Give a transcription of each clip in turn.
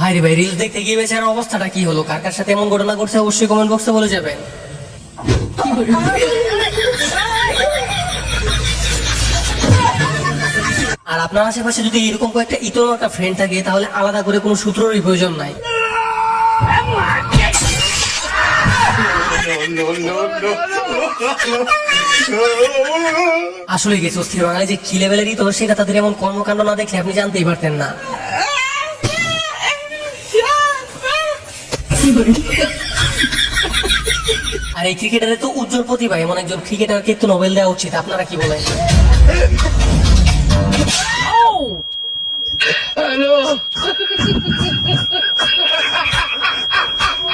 ভাই রে ভাই, রিলস দেখতে গিয়ে বেচার অবস্থাটা কি হলো, কার কার সাথে এমন ঘটনা ঘটছে অবশ্যই কমেন্ট বক্সে বলে যাবেন। আর আপনার আশেপাশে যদি এরকম কয়েকটা ইতর একটা ফ্রেন্ড থাকে তাহলে আলাদা করে কোনো সূত্রেরই প্রয়োজন নাই। আসলে গেছে অস্থির বাঙালি যে কি লেভেলের ইতর, সেটা তাদের এমন কর্মকাণ্ড না দেখলে আপনি জানতেই পারতেন না। আর এই ক্রিকেটারের তো উজ্জ্বল প্রতিভা, এমন একজন ক্রিকেটারকে একটু নোবেল দেওয়া উচিত। আপনারা কি বলেন?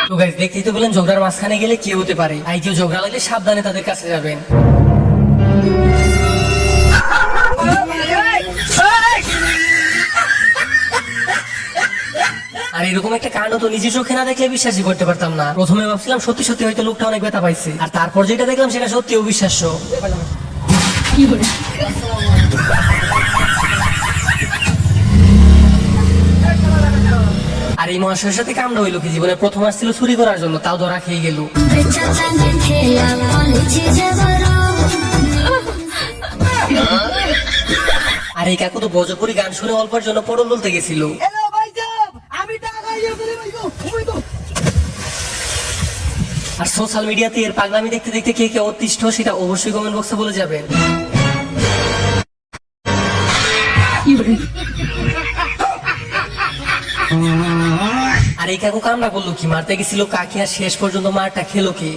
তো গাইস, দেখতেই তো বলেন ঝগড়ার মাঝখানে গেলে কি হতে পারে। আর কেউ ঝগড়া লাগলে সাবধানে তাদের কাছে যাবেন। আর এরকম একটা কাণ্ড তো নিজে চোখে না দেখলে বিশ্বাসই করতে পারতাম না। প্রথমে ভাবছিলাম সত্যি সত্যি হয়তো লোকটা অনেক ব্যথা পাইছে, আর তারপর যেটা দেখলাম সেটা সত্যি অবিশ্বাস্য। আর এই মহাশয়ের সাথে কাণ্ড হইলো কি, জীবনে প্রথম আসছিল চুরি করার জন্য, তাও ধরা খেয়ে গেল। আর এই কাকু তো ভোজপুরি গান শুনে অল্পের জন্য পটল তুলতে গেছিল। আর সোশ্যাল মিডিয়াতে এর পাগলামি দেখতে দেখতে কে কে অতিষ্ঠ সেটা অবশ্যই কমেন্ট বক্সে বলে যাবেন। আর এই কাকু কামড়া করলো কি, মারতে গেছিল কাকে আর শেষ পর্যন্ত মারটা খেলো কি?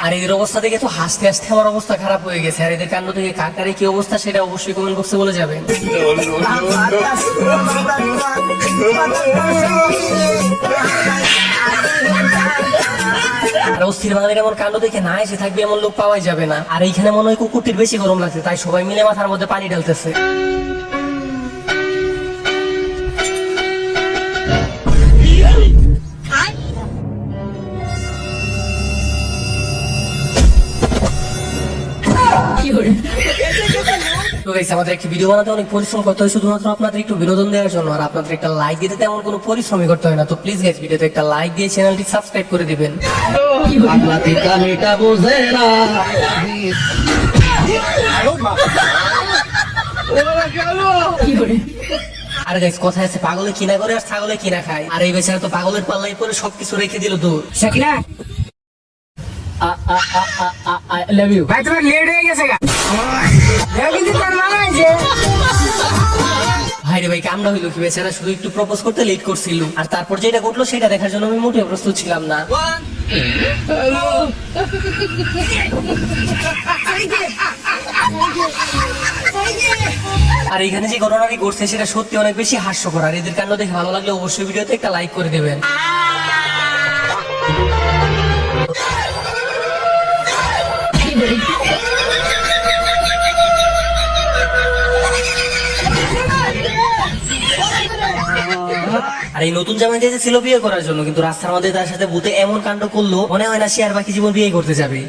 আর এদের অবস্থা দেখে তো হাসতে হাসতে আমার অবস্থা খারাপ হয়ে গেছে। আর এদের কাণ্ড থেকে কাকারে কি অবস্থা সেটা অবশ্যই কমেন্ট বক্সে বলে যাবেন। আর অস্থির বাঙালির এমন কাণ্ড দেখে না এসে থাকবে এমন লোক পাওয়াই যাবে না। আর এইখানে মনে হয় কুকুরটির বেশি গরম লাগছে, তাই সবাই মিলে মাথার মধ্যে পানি ঢালতেছে। তো গাইস, আমাদের একটি ভিডিও বানাতে অনেক পরিশ্রম করতে হয় শুধুমাত্র আপনাদের একটু বিনোদন দেওয়ার জন্য। আর আপনাদের একটা লাইক দিতে তেমন কোনো পরিশ্রমই করতে হয় না। তো প্লিজ গাইস, ভিডিওতে একটা লাইক দিয়ে চ্যানেলটি সাবস্ক্রাইব করে দিবেন। আর গাইস, কথা আছে পাগলে কিনা করে আর ছাগলে কিনা খায়। আর এই বেচারা তো পাগলের পাল্লাই পরে সবকিছু রেখে দিল দূর। শাকিলা লাভ ইউ ভাই, তোমার লেট হয়ে গেছে। ভাই রে ভাই, কামড়া হইলো কি, বেচারা শুধু একটু প্রপোজ করতে লেট করছিল। আর তারপর যেটা ঘটলো সেটা দেখার জন্য আমি মোটেও প্রস্তুত ছিলাম না। আর এখানে যে ঘটনাটি ঘটছে সেটা সত্যি অনেক বেশি হাস্যকর। আর এদের কাণ্ড দেখে ভালো লাগলে অবশ্যই ভিডিওতে একটা লাইক করে দেবেন। আর এই নতুন জামাই যে ছিল বিয়ে করার জন্য, কিন্তু রাস্তার মধ্যে তার সাথে ভূতে এমন কাণ্ড করলো মনে হয় না সে আর বাকি জীবন বিয়ে করতে যাবে।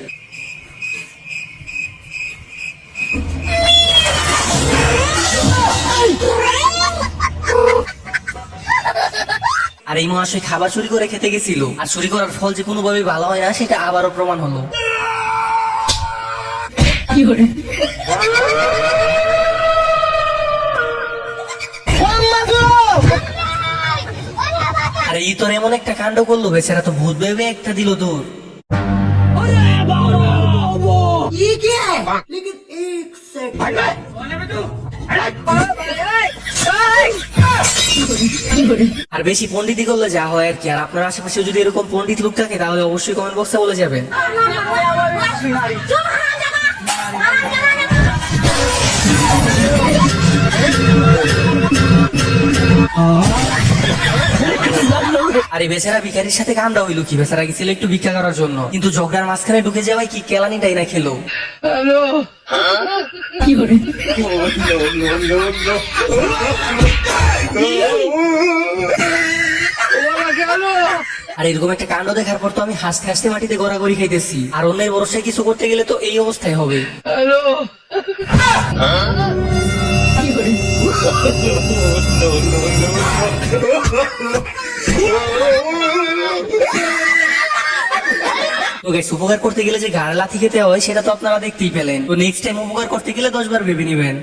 আর এই মহাশয় খাবার চুরি করে খেতে গেছিল, আর চুরি করার ফল যে কোনোভাবেই ভালো হয় না সেটা আবারও প্রমাণ হলো। আর এই তোর এমন একটা কাণ্ড করলো, বেচারা তো ভূত ভেবে একটা দিল দূর। আর বেশি পণ্ডিতি করলে যা হয় আর কি। আর আপনার আশেপাশে যদি এরকম পণ্ডিত লোক থাকে তাহলে অবশ্যই কমেন্ট বক্সে বলে যাবেন। আর এই বেচারা ভিখারির সাথে কামড়া হইলো কি, বেচারা গেছিল একটু ভিক্ষা করার জন্য, কিন্তু ঝগড়ার মাঝখানে ঢুকে যাওয়ায় কি কেলানিটাই না খেলো। আর এরকম একটা কাণ্ড দেখার পর তো আমি হাসতে হাসতে মাটিতে গড়াগড়ি খাইতেছি, আর অন্যের ভরসায় কিছু করতে গেলে তো এই অবস্থায় হবে। তো গাইস, উপকার করতে গেলে যে গাড় লাথি খেতে হয় সেটা তো আপনারা দেখতেই পেলেন। তো নেক্সট টাইম উপকার করতে গেলে 10 বার ভেবে নিবেন।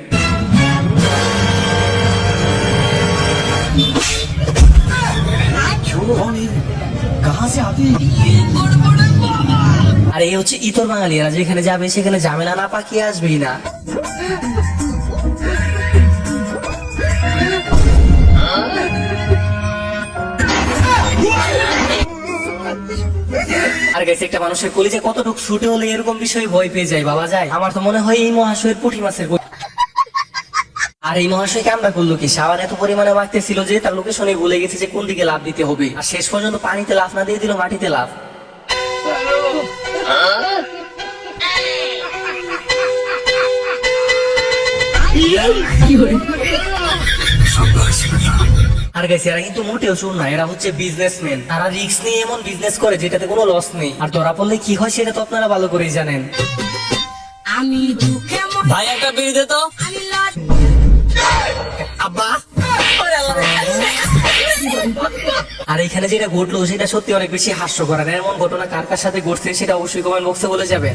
আর এই হচ্ছে ইতর বাঙালিরা, যেখানে যাবে সেখানে ঝামেলা না পাকিয়ে আসবেই না। আর গাইস, একটা মানুষের কলিজা কতটুকু ছুটে হলে এরকম বিষয়ে ভয় পেয়ে যায় বাবা যায়। আমার তো মনে হয় এই মহাশয়ের পুঁটি মাছের আর এই মহাশয় কামটা করলো কি, সাবান এত পরিমাণে মাখতেছিল যে তার লোকেশনে ভুলে গেছে যে কোন দিকে লাফ দিতে হবে, আর শেষ পর্যন্ত পানিতে লাফ না দিয়ে দিল মাটিতে লাফ। আর গাইস, এরা কিন্তু মোটেও চোর না, এরা হচ্ছে বিজনেসম্যান। তারা রিস্ক নিয়ে এমন বিজনেস করে যেটাতে কোনো লস নেই, আর ধরা পড়লে কি হয় সেটা তো আপনারা ভালো করেই জানেন। আমি দুঃখে ভাই একটা বিড়ি দে তো। আব্বা। আর এখানে যেটা ঘটলো সেটা সত্যি অনেক বেশি হাস্যকর। আর এমন ঘটনা কার কার সাথে ঘটছে সেটা অবশ্যই কমেন্ট বক্সে বলে যাবেন।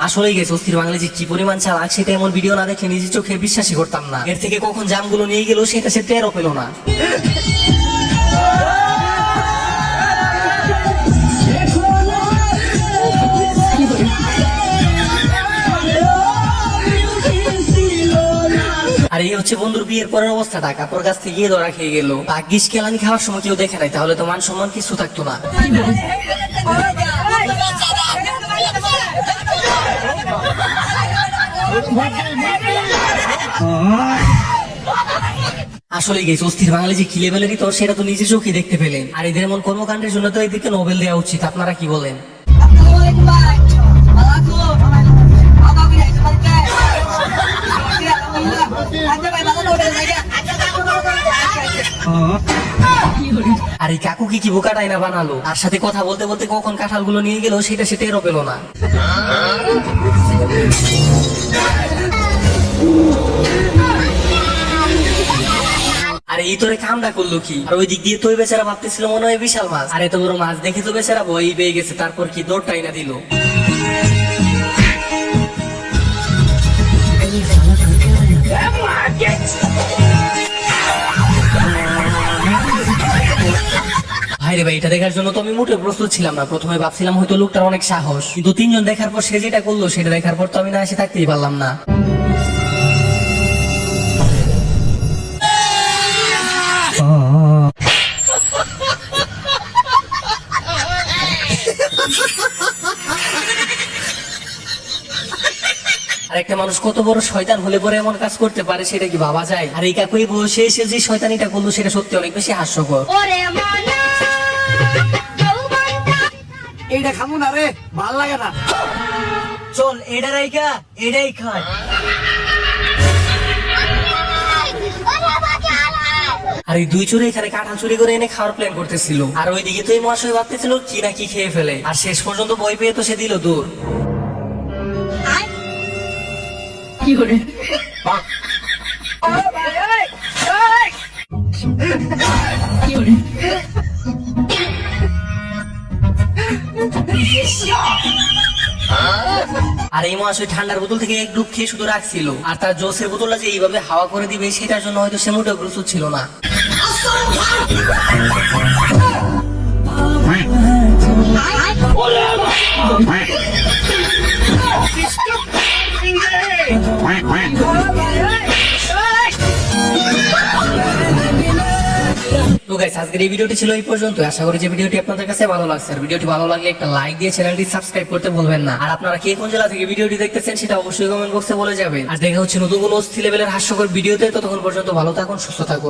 আসলেই গেছে অস্থির বাঙালি যে কি পরিমাণ চালাক, সেটা এমন ভিডিও না দেখে নিজের চোখে বিশ্বাসই করতাম না। এর থেকে কখন জামগুলো নিয়ে গেল সেটা সে টেরও পেল না। আর এই হচ্ছে বন্ধুর বিয়ের পরের অবস্থাটা, কাপড় কাছ থেকে গিয়ে ধরা খেয়ে গেল। ভাগ্যিস কেলানি খাওয়ার সময় কেউ দেখে নাই, তাহলে তো মান সম্মান কিছু থাকতো না। আসলে গেছে অস্থির বাঙালি যে কি লেভেলেরই তো সেটা তো নিজে চোখে দেখতে পেলেন। আর এদের এমন কর্মকাণ্ডের জন্য তো এদেরকে নোবেল দেওয়া উচিত। আপনারা কি বলেন? আর এই কাকু কি বোকাটাই না বানালো, আর সাথে কথা বলতে বলতে কখন কাঁঠাল গুলো নিয়ে গেল সেটা সে টেরও পেল না। আর এই তোরে কামটা করলো কি, আর ওই দিক দিয়ে তো বেচারা ভাবতেছিল মনে হয় বিশাল মাছ, আর এত বড় মাছ দেখে তো বেচারা ভয় পেয়ে গেছে। তারপর কি দৌড়টাই না দিল। ভাইরে ভাই, এটা দেখার জন্য তো আমি মোটেও প্রস্তুত ছিলাম না। প্রথমে ভাবছিলাম হয়তো লোকটার অনেক সাহস, কিন্তু 3 জন দেখার পর সে যেটা করলো সেটা দেখার পর তো আমি না এসে থাকতেই পারলাম না। আর একটা মানুষ কত বড় শয়তান হলে পরে এমন কাজ করতে পারে সেটা কি ভাবা যায়? আর এই কাকুই বসে এসে যে শয়তানিটা করলো সেটা সত্যি অনেক বেশি হাস্যকর। এইটা খামু না রে, ভাল লাগে না। চল এটা রাইকা এটাই খায়। আর এই দুই চোরে এখানে কাঁঠাল চুরি করে এনে খাওয়ার প্ল্যান করতেছিল, আর ওইদিকে তো এই মহাশয় ভাবতেছিল কি না কি খেয়ে ফেলে, আর শেষ পর্যন্ত ভয় পেয়ে তো সে দিল দূর। আর এই মহাশয় ঠান্ডার বোতল থেকে এক ডুব খেয়ে শুধু রাখছিল, আর তার জোসের বোতলটা যে এইভাবে হাওয়া করে দিবে সেটার জন্য হয়তো সে মোটেও প্রস্তুত ছিল না। তো গাইস, আজকের এই ভিডিওটি ছিল এই পর্যন্ত। আশা করি যে ভিডিওটি আপনাদের কাছে ভালো লাগছে। আর ভিডিওটি ভালো লাগলে একটা লাইক দিয়ে চ্যানেলটি সাবস্ক্রাইব করতে ভুলবেন না। আর আপনারা কে কোন জেলা থেকে ভিডিওটি দেখতেছেন সেটা অবশ্যই কমেন্ট বক্সে বলে যাবেন। আর দেখা হচ্ছে নতুন কোনো অস্থির লেভেলের হাস্যকর ভিডিওতে। ততক্ষণ পর্যন্ত ভালো থাকুন, সুস্থ থাকুন।